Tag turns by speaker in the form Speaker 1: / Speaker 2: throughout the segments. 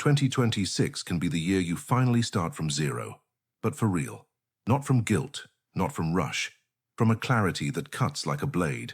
Speaker 1: 2026 can be the year you finally start from zero, but for real. Not from guilt, not from rush, from a clarity that cuts like a blade.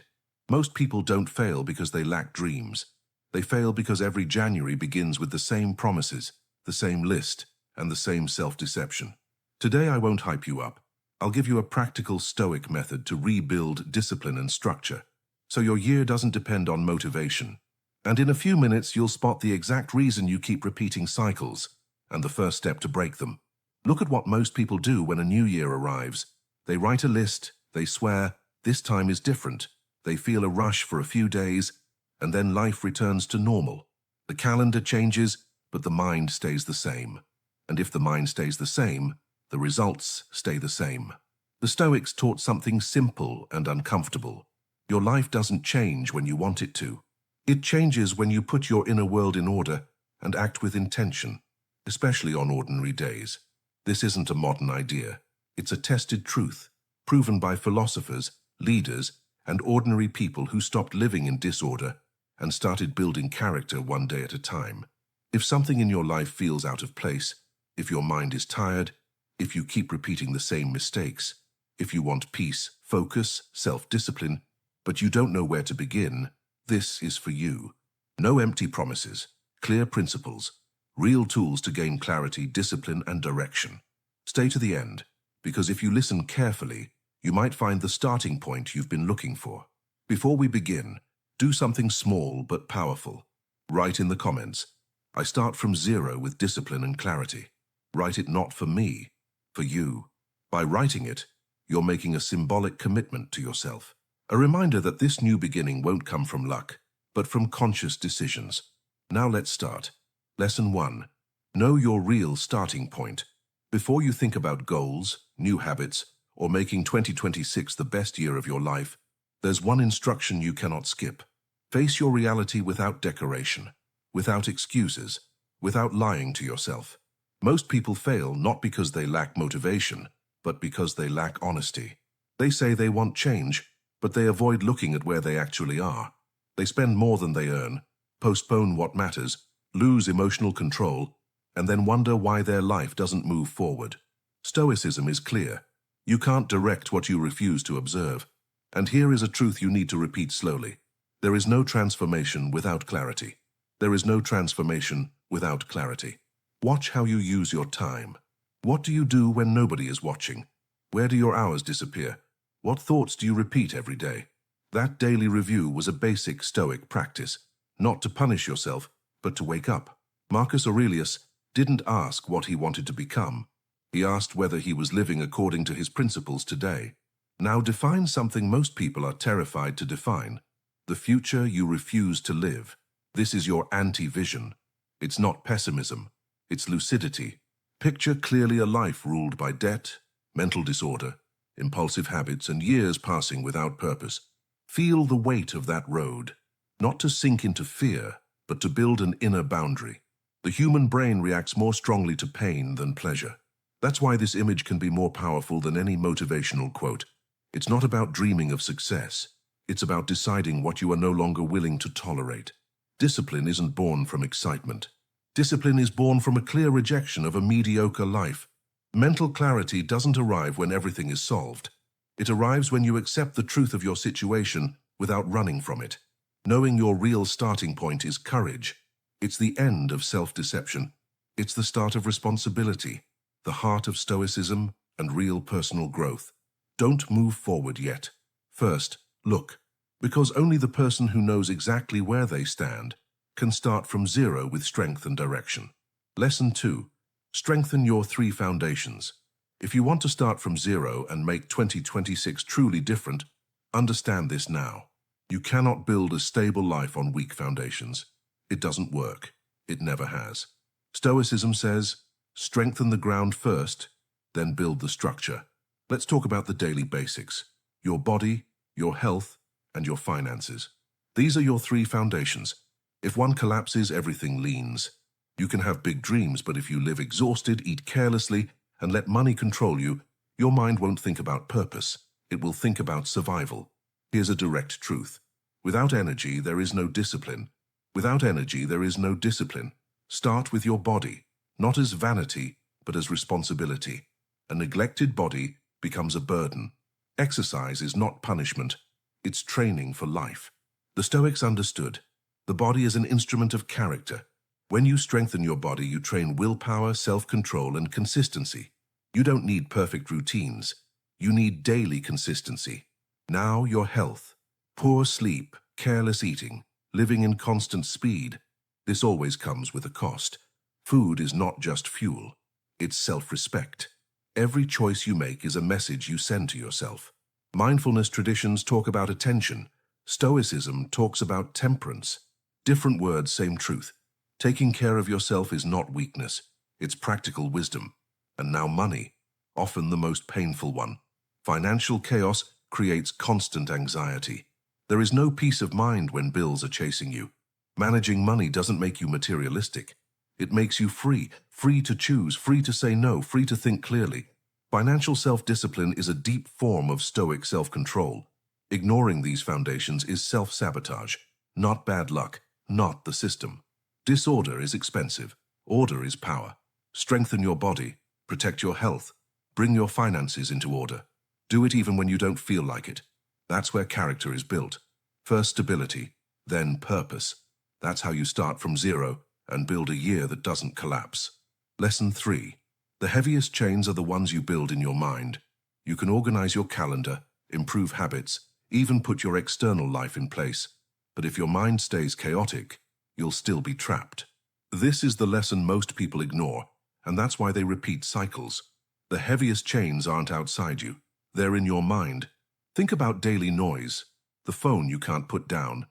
Speaker 1: Most people don't fail because they lack dreams. They fail because every January begins with the same promises, the same list, and the same self-deception. Today I won't hype you up. I'll give you a practical stoic method to rebuild discipline and structure, so your year doesn't depend on motivation. And in a few minutes you'll spot the exact reason you keep repeating cycles, and the first step to break them. Look at what most people do when a new year arrives. They write a list, they swear, this time is different. They feel a rush for a few days, and then life returns to normal. The calendar changes, but the mind stays the same. And if the mind stays the same, the results stay the same. The Stoics taught something simple and uncomfortable. Your life doesn't change when you want it to. It changes when you put your inner world in order and act with intention, especially on ordinary days. This isn't a modern idea. It's a tested truth, proven by philosophers, leaders, and ordinary people who stopped living in disorder and started building character one day at a time. If something in your life feels out of place, if your mind is tired, if you keep repeating the same mistakes, if you want peace, focus, self-discipline, but you don't know where to begin, this is for you. No empty promises, clear principles, real tools to gain clarity, discipline, and direction. Stay to the end, because if you listen carefully, you might find the starting point you've been looking for. Before we begin, do something small but powerful. Write in the comments, I start from zero with discipline and clarity. Write it not for me, for you. By writing it, you're making a symbolic commitment to yourself. A reminder that this new beginning won't come from luck, but from conscious decisions. Now let's start. Lesson 1. Know your real starting point. Before you think about goals, new habits, or making 2026 the best year of your life, there's one instruction you cannot skip. Face your reality without decoration, without excuses, without lying to yourself. Most people fail not because they lack motivation, but because they lack honesty. They say they want change, but they avoid looking at where they actually are. They spend more than they earn, postpone what matters, lose emotional control, and then wonder why their life doesn't move forward. Stoicism is clear. You can't direct what you refuse to observe. And here is a truth you need to repeat slowly. There is no transformation without clarity. There is no transformation without clarity. Watch how you use your time. What do you do when nobody is watching? Where do your hours disappear? What thoughts do you repeat every day? That daily review was a basic Stoic practice, not to punish yourself, but to wake up. Marcus Aurelius didn't ask what he wanted to become. He asked whether he was living according to his principles today. Now define something most people are terrified to define. The future you refuse to live. This is your anti-vision. It's not pessimism. It's lucidity. Picture clearly a life ruled by debt, mental disorder, impulsive habits, and years passing without purpose. Feel the weight of that road, not to sink into fear, but to build an inner boundary. The human brain reacts more strongly to pain than pleasure. That's why this image can be more powerful than any motivational quote. It's not about dreaming of success. It's about deciding what you are no longer willing to tolerate. Discipline isn't born from excitement. Discipline is born from a clear rejection of a mediocre life. Mental clarity doesn't arrive when everything is solved. It arrives when you accept the truth of your situation without running from it. Knowing your real starting point is courage. It's the end of self-deception. It's the start of responsibility, the heart of stoicism and real personal growth. Don't move forward yet. First, look, because only the person who knows exactly where they stand can start from zero with strength and direction. Lesson 2. Strengthen your 3 foundations. If you want to start from zero and make 2026 truly different, understand this now. You cannot build a stable life on weak foundations. It doesn't work. It never has. Stoicism says, strengthen the ground first, then build the structure. Let's talk about the daily basics. Your body, your health, and your finances. These are your 3 foundations. If one collapses, everything leans. You can have big dreams, but if you live exhausted, eat carelessly, and let money control you, your mind won't think about purpose. It will think about survival. Here's a direct truth. Without energy, there is no discipline. Without energy, there is no discipline. Start with your body, not as vanity, but as responsibility. A neglected body becomes a burden. Exercise is not punishment, it's training for life. The Stoics understood the body is an instrument of character. When you strengthen your body, you train willpower, self-control, and consistency. You don't need perfect routines. You need daily consistency. Now your health. Poor sleep, careless eating, living in constant speed. This always comes with a cost. Food is not just fuel. It's self-respect. Every choice you make is a message you send to yourself. Mindfulness traditions talk about attention. Stoicism talks about temperance. Different words, same truth. Taking care of yourself is not weakness. It's practical wisdom. And now money, often the most painful one. Financial chaos creates constant anxiety. There is no peace of mind when bills are chasing you. Managing money doesn't make you materialistic. It makes you free, free to choose, free to say no, free to think clearly. Financial self-discipline is a deep form of Stoic self-control. Ignoring these foundations is self-sabotage, not bad luck, not the system. Disorder is expensive. Order is power. Strengthen your body. Protect your health. Bring your finances into order. Do it even when you don't feel like it. That's where character is built. First stability, then purpose. That's how you start from zero and build a year that doesn't collapse. Lesson 3. The heaviest chains are the ones you build in your mind. You can organize your calendar, improve habits, even put your external life in place. But if your mind stays chaotic, you'll still be trapped. This is the lesson most people ignore, and that's why they repeat cycles. The heaviest chains aren't outside you. They're in your mind. Think about daily noise, the phone you can't put down,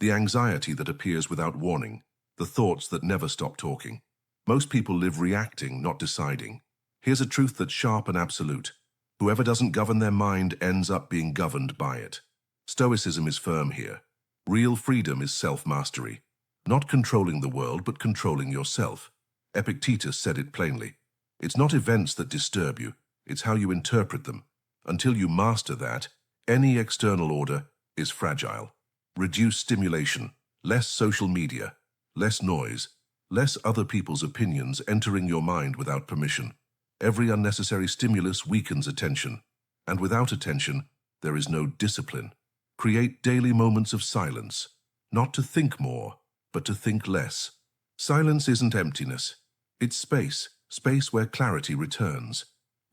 Speaker 1: the anxiety that appears without warning, the thoughts that never stop talking. Most people live reacting, not deciding. Here's a truth that's sharp and absolute. Whoever doesn't govern their mind ends up being governed by it. Stoicism is firm here. Real freedom is self-mastery. Not controlling the world, but controlling yourself. Epictetus said it plainly. It's not events that disturb you, it's how you interpret them. Until you master that, any external order is fragile. Reduce stimulation, less social media, less noise, less other people's opinions entering your mind without permission. Every unnecessary stimulus weakens attention, and without attention, there is no discipline. Create daily moments of silence, not to think more, but to think less. Silence isn't emptiness. It's space, space where clarity returns.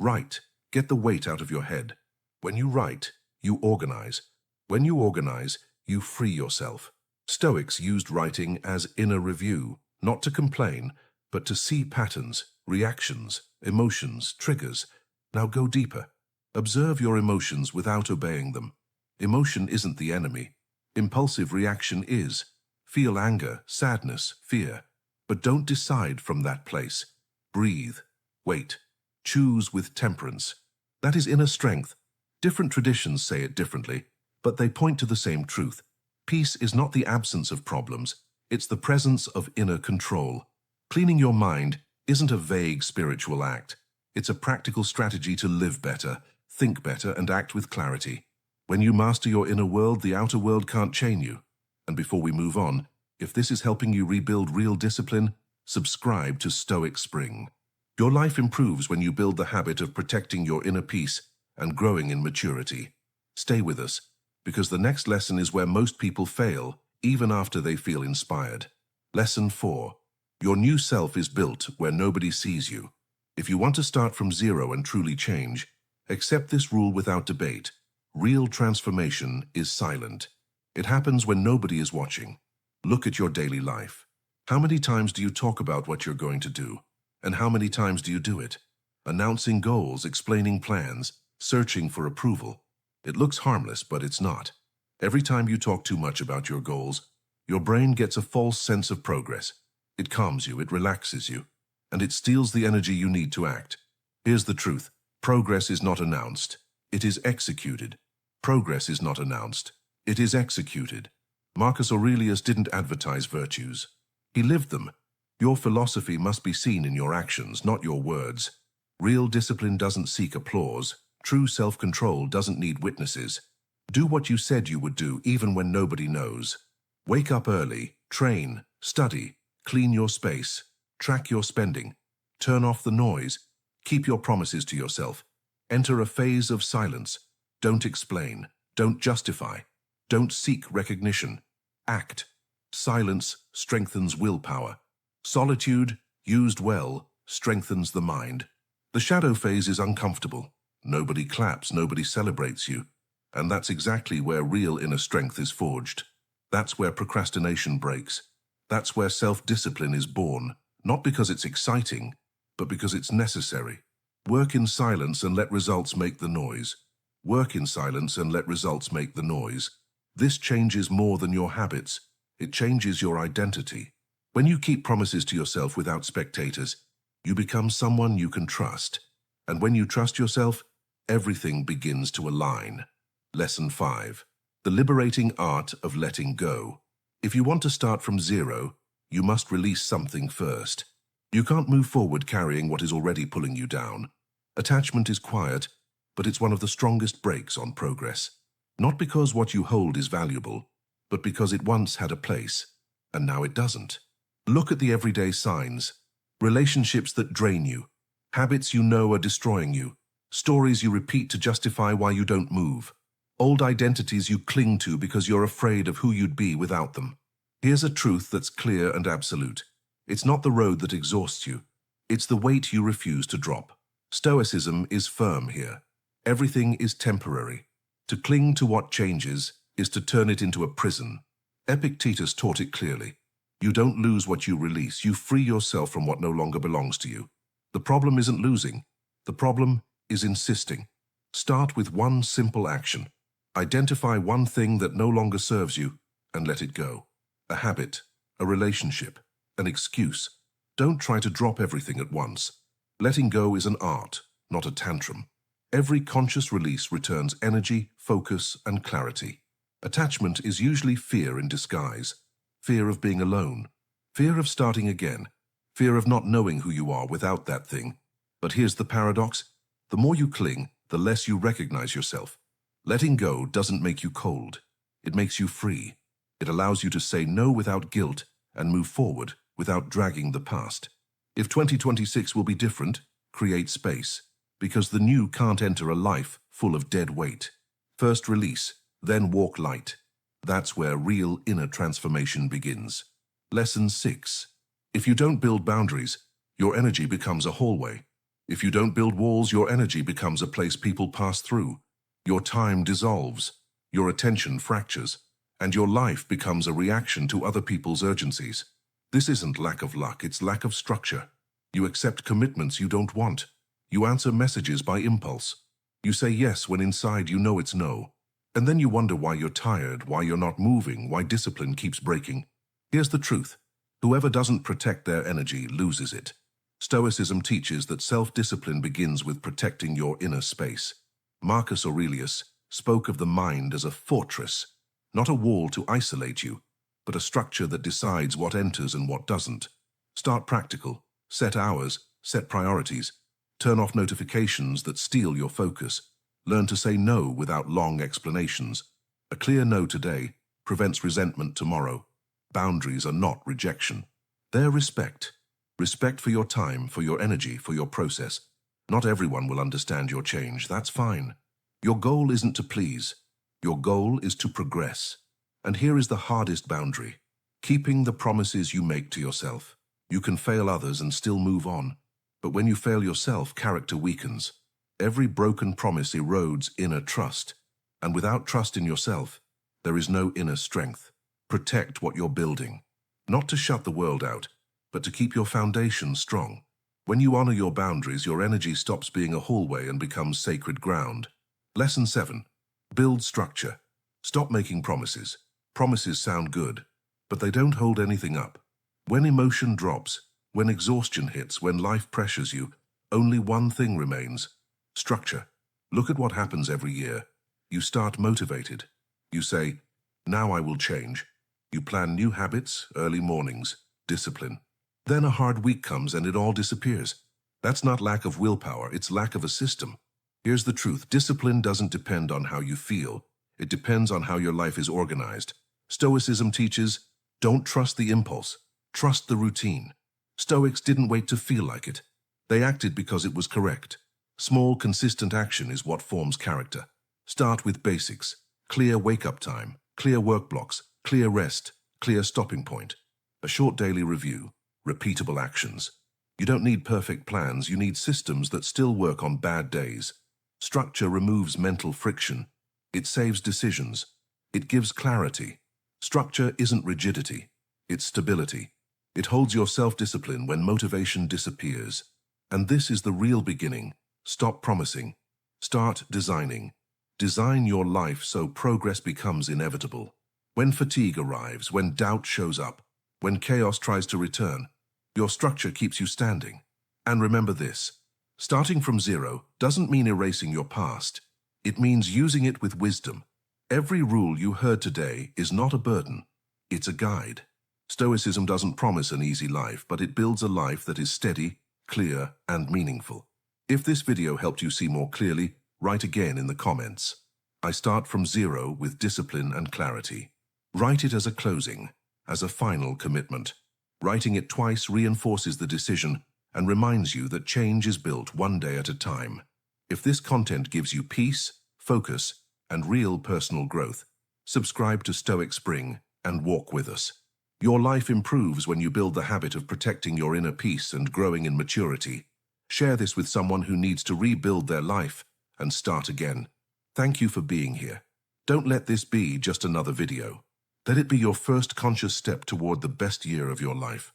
Speaker 1: Write. Get the weight out of your head. When you write, you organize. When you organize, you free yourself. Stoics used writing as inner review, not to complain, but to see patterns, reactions, emotions, triggers. Now go deeper. Observe your emotions without obeying them. Emotion isn't the enemy. Impulsive reaction is. Feel anger, sadness, fear. But don't decide from that place. Breathe. Wait. Choose with temperance. That is inner strength. Different traditions say it differently, but they point to the same truth. Peace is not the absence of problems, it's the presence of inner control. Cleaning your mind isn't a vague spiritual act. It's a practical strategy to live better, think better, and act with clarity. When you master your inner world, the outer world can't chain you. And before we move on, if this is helping you rebuild real discipline, subscribe to Stoic Spring. Your life improves when you build the habit of protecting your inner peace and growing in maturity. Stay with us, because the next lesson is where most people fail, even after they feel inspired. Lesson 4. Your new self is built where nobody sees you. If you want to start from zero and truly change, accept this rule without debate. Real transformation is silent. It happens when nobody is watching. Look at your daily life. How many times do you talk about what you're going to do? And how many times do you do it? Announcing goals, explaining plans, searching for approval. It looks harmless, but it's not. Every time you talk too much about your goals, your brain gets a false sense of progress. It calms you, it relaxes you, and it steals the energy you need to act. Here's the truth. Progress is not announced. It is executed. Progress is not announced. It is executed. Marcus Aurelius didn't advertise virtues. He lived them. Your philosophy must be seen in your actions, not your words. Real discipline doesn't seek applause. True self-control doesn't need witnesses. Do what you said you would do, even when nobody knows. Wake up early, train, study, clean your space. Track your spending. Turn off the noise. Keep your promises to yourself. Enter a phase of silence. Don't explain. Don't justify. Don't seek recognition. Act. Silence strengthens willpower. Solitude, used well, strengthens the mind. The shadow phase is uncomfortable. Nobody claps, nobody celebrates you. And that's exactly where real inner strength is forged. That's where procrastination breaks. That's where self-discipline is born, not because it's exciting, but because it's necessary. Work in silence and let results make the noise. Work in silence and let results make the noise. This changes more than your habits. It changes your identity. When you keep promises to yourself without spectators, you become someone you can trust. And when you trust yourself, everything begins to align. Lesson 5. The liberating art of letting go. If you want to start from zero, you must release something first. You can't move forward carrying what is already pulling you down. Attachment is quiet, but it's one of the strongest brakes on progress. Not because what you hold is valuable, but because it once had a place, and now it doesn't. Look at the everyday signs. Relationships that drain you. Habits you know are destroying you. Stories you repeat to justify why you don't move. Old identities you cling to because you're afraid of who you'd be without them. Here's a truth that's clear and absolute. It's not the road that exhausts you. It's the weight you refuse to drop. Stoicism is firm here. Everything is temporary. To cling to what changes is to turn it into a prison. Epictetus taught it clearly. You don't lose what you release. You free yourself from what no longer belongs to you. The problem isn't losing. The problem is insisting. Start with one simple action. Identify one thing that no longer serves you and let it go. A habit, a relationship, an excuse. Don't try to drop everything at once. Letting go is an art, not a tantrum. Every conscious release returns energy, focus, and clarity. Attachment is usually fear in disguise. Fear of being alone. Fear of starting again. Fear of not knowing who you are without that thing. But here's the paradox. The more you cling, the less you recognize yourself. Letting go doesn't make you cold. It makes you free. It allows you to say no without guilt and move forward without dragging the past. If 2026 will be different, create space, because the new can't enter a life full of dead weight. First release, then walk light. That's where real inner transformation begins. Lesson 6. If you don't build boundaries, your energy becomes a hallway. If you don't build walls, your energy becomes a place people pass through. Your time dissolves, your attention fractures, and your life becomes a reaction to other people's urgencies. This isn't lack of luck, it's lack of structure. You accept commitments you don't want. You answer messages by impulse. You say yes when inside you know it's no. And then you wonder why you're tired, why you're not moving, why discipline keeps breaking. Here's the truth. Whoever doesn't protect their energy loses it. Stoicism teaches that self-discipline begins with protecting your inner space. Marcus Aurelius spoke of the mind as a fortress, not a wall to isolate you, but a structure that decides what enters and what doesn't. Start practical. Set hours, set priorities. Turn off notifications that steal your focus. Learn to say no without long explanations. A clear no today prevents resentment tomorrow. Boundaries are not rejection. They're respect. Respect for your time, for your energy, for your process. Not everyone will understand your change. That's fine. Your goal isn't to please. Your goal is to progress. And here is the hardest boundary. Keeping the promises you make to yourself. You can fail others and still move on. But when you fail yourself, character weakens. Every broken promise erodes inner trust. And without trust in yourself, there is no inner strength. Protect what you're building. Not to shut the world out, but to keep your foundation strong. When you honor your boundaries, your energy stops being a hallway and becomes sacred ground. Lesson 7. Build structure. Stop making promises. Promises sound good, but they don't hold anything up. When emotion drops, when exhaustion hits, when life pressures you, only one thing remains. Structure. Look at what happens every year. You start motivated. You say, now I will change. You plan new habits, early mornings, discipline. Then a hard week comes and it all disappears. That's not lack of willpower, it's lack of a system. Here's the truth. Discipline doesn't depend on how you feel. It depends on how your life is organized. Stoicism teaches, don't trust the impulse. Trust the routine. Stoics didn't wait to feel like it. They acted because it was correct. Small, consistent action is what forms character. Start with basics. Clear wake-up time, clear work blocks, clear rest, clear stopping point. A short daily review, repeatable actions. You don't need perfect plans, you need systems that still work on bad days. Structure removes mental friction. It saves decisions. It gives clarity. Structure isn't rigidity, it's stability. It holds your self-discipline when motivation disappears. And this is the real beginning. Stop promising. Start designing. Design your life so progress becomes inevitable. When fatigue arrives, when doubt shows up, when chaos tries to return, your structure keeps you standing. And remember this, starting from zero doesn't mean erasing your past. It means using it with wisdom. Every rule you heard today is not a burden. It's a guide. Stoicism doesn't promise an easy life, but it builds a life that is steady, clear, and meaningful. If this video helped you see more clearly, write again in the comments. I start from zero with discipline and clarity. Write it as a closing, as a final commitment. Writing it twice reinforces the decision and reminds you that change is built one day at a time. If this content gives you peace, focus, and real personal growth, subscribe to Stoic Spring and walk with us. Your life improves when you build the habit of protecting your inner peace and growing in maturity. Share this with someone who needs to rebuild their life and start again. Thank you for being here. Don't let this be just another video. Let it be your first conscious step toward the best year of your life.